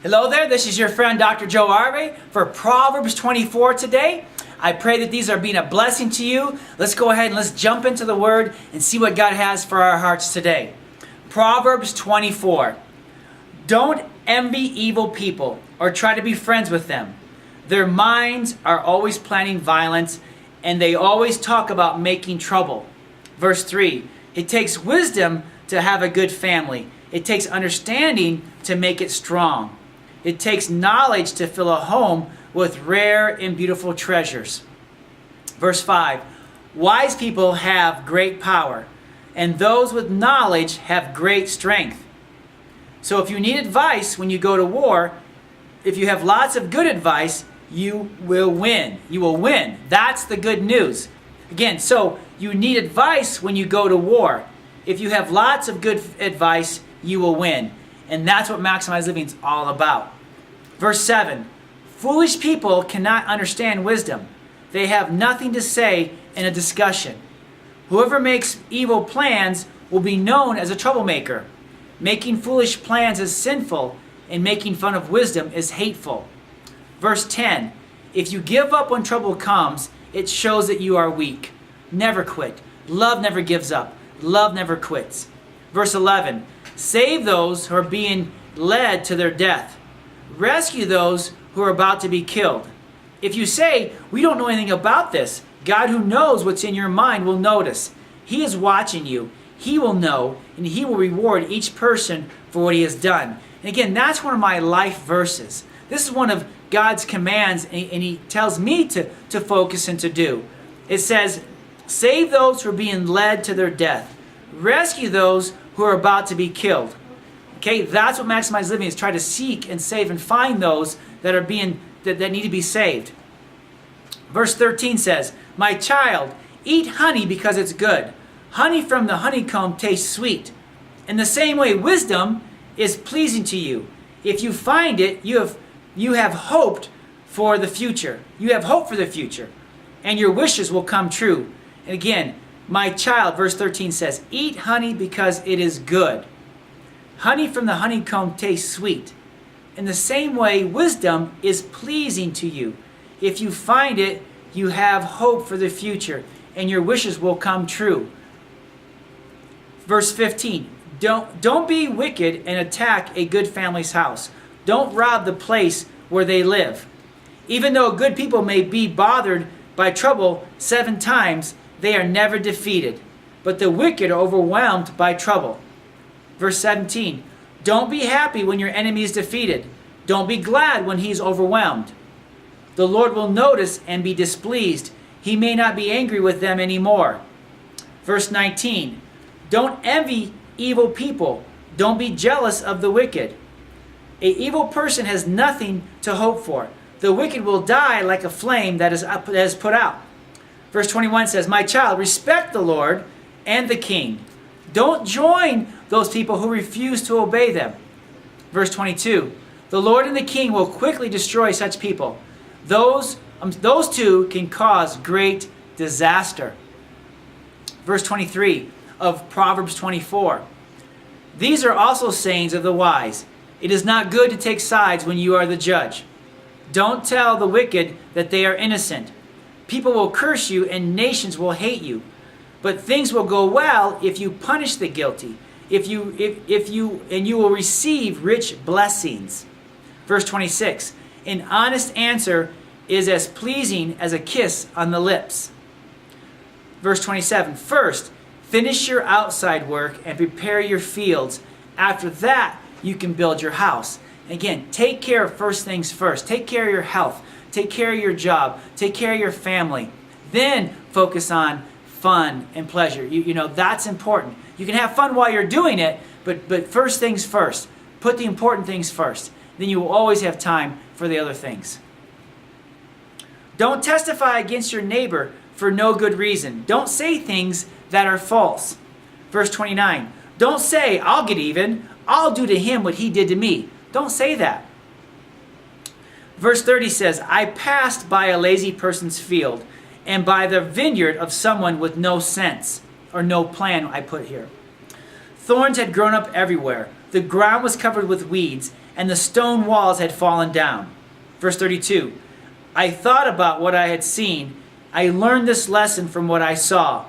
Hello there, this is your friend Dr. Joe Arve for Proverbs 24 today. I pray that these are being a blessing to you. Let's go ahead and let's jump into the Word and see what God has for our hearts today. Proverbs 24. Don't envy evil people or try to be friends with them. Their minds are always planning violence and they always talk about making trouble. Verse 3. It takes wisdom to have a good family. It takes understanding to make it strong. It takes knowledge to fill a home with rare and beautiful treasures. Verse 5. Wise people have great power, and those with knowledge have great strength. So if you need advice when you go to war, if you have lots of good advice, you will win. You will win. That's the good news. Again, so you need advice when you go to war. If you have lots of good advice, you will win. And that's what Maximized Living is all about. Verse 7. Foolish people cannot understand wisdom. They have nothing to say in a discussion. Whoever makes evil plans will be known as a troublemaker. Making foolish plans is sinful, and making fun of wisdom is hateful. Verse 10. If you give up when trouble comes, it shows that you are weak. Never quit. Love never gives up. Love never quits. Verse 11. Save those who are being led to their death. Rescue those who are about to be killed. If you say, we don't know anything about this, God who knows what's in your mind will notice. He is watching you. He will know, and He will reward each person for what he has done. And again, that's one of my life verses. This is one of God's commands, and He tells me to focus and to do. It says, save those who are being led to their death. Rescue those who are about to be killed. Okay, that's what Maximized Living is, try to seek and save and find those that are that need to be saved. Verse 13 says, my child, eat honey because it's good. Honey from the honeycomb tastes sweet. In the same way, wisdom is pleasing to you. If you find it, you have hoped for the future. You have hope for the future, and your wishes will come true. And again, my child, verse 13 says, eat honey because it is good. Honey from the honeycomb tastes sweet. In the same way, wisdom is pleasing to you. If you find it, you have hope for the future, and your wishes will come true. Verse 15, don't be wicked and attack a good family's house. Don't rob the place where they live. Even though good people may be bothered by trouble 7 times, they are never defeated. But the wicked are overwhelmed by trouble. Verse 17, don't be happy when your enemy is defeated. Don't be glad when he is overwhelmed. The Lord will notice and be displeased. He may not be angry with them anymore. Verse 19, don't envy evil people. Don't be jealous of the wicked. An evil person has nothing to hope for. The wicked will die like a flame that is put out. Verse 21 says, my child, respect the Lord and the king. Don't join those people who refuse to obey them. Verse 22, the Lord and the king will quickly destroy such people. Those two can cause great disaster. Verse 23 of Proverbs 24. These are also sayings of the wise. It is not good to take sides when you are the judge. Don't tell the wicked that they are innocent. People will curse you and nations will hate you. But things will go well if you punish the guilty. And you will receive rich blessings. Verse 26. An honest answer is as pleasing as a kiss on the lips. Verse 27. First, finish your outside work and prepare your fields. After that, you can build your house. Again, take care of first things first. Take care of your health. Take care of your job. Take care of your family. Then focus on fun and pleasure. You know, that's important. You can have fun while you're doing it, but first things first. Put the important things first. Then you will always have time for the other things. Don't testify against your neighbor for no good reason. Don't say things that are false. Verse 29. Don't say, I'll get even. I'll do to him what he did to me. Don't say that. Verse 30 says, I passed by a lazy person's field and by the vineyard of someone with no sense, or no plan, I put here. Thorns had grown up everywhere. The ground was covered with weeds, and the stone walls had fallen down. Verse 32. I thought about what I had seen. I learned this lesson from what I saw.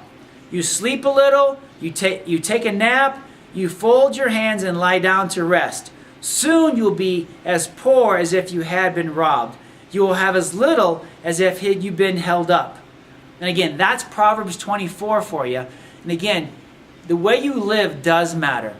You sleep a little, you take a nap, you fold your hands and lie down to rest. Soon you'll be as poor as if you had been robbed. You will have as little as if you'd been held up. And again, that's Proverbs 24 for you. And again, the way you live does matter.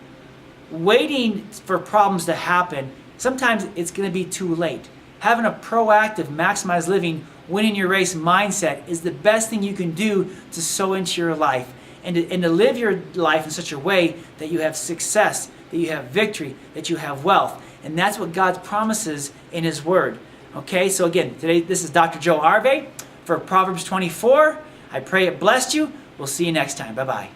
Waiting for problems to happen, sometimes it's going to be too late. Having a proactive, maximize living, winning your race mindset is the best thing you can do to sow into your life and to live your life in such a way that you have success, that you have victory, that you have wealth. And that's what God promises in His Word. Okay, so again, today this is Dr. Joe Arve for Proverbs 24. I pray it blessed you. We'll see you next time. Bye-bye.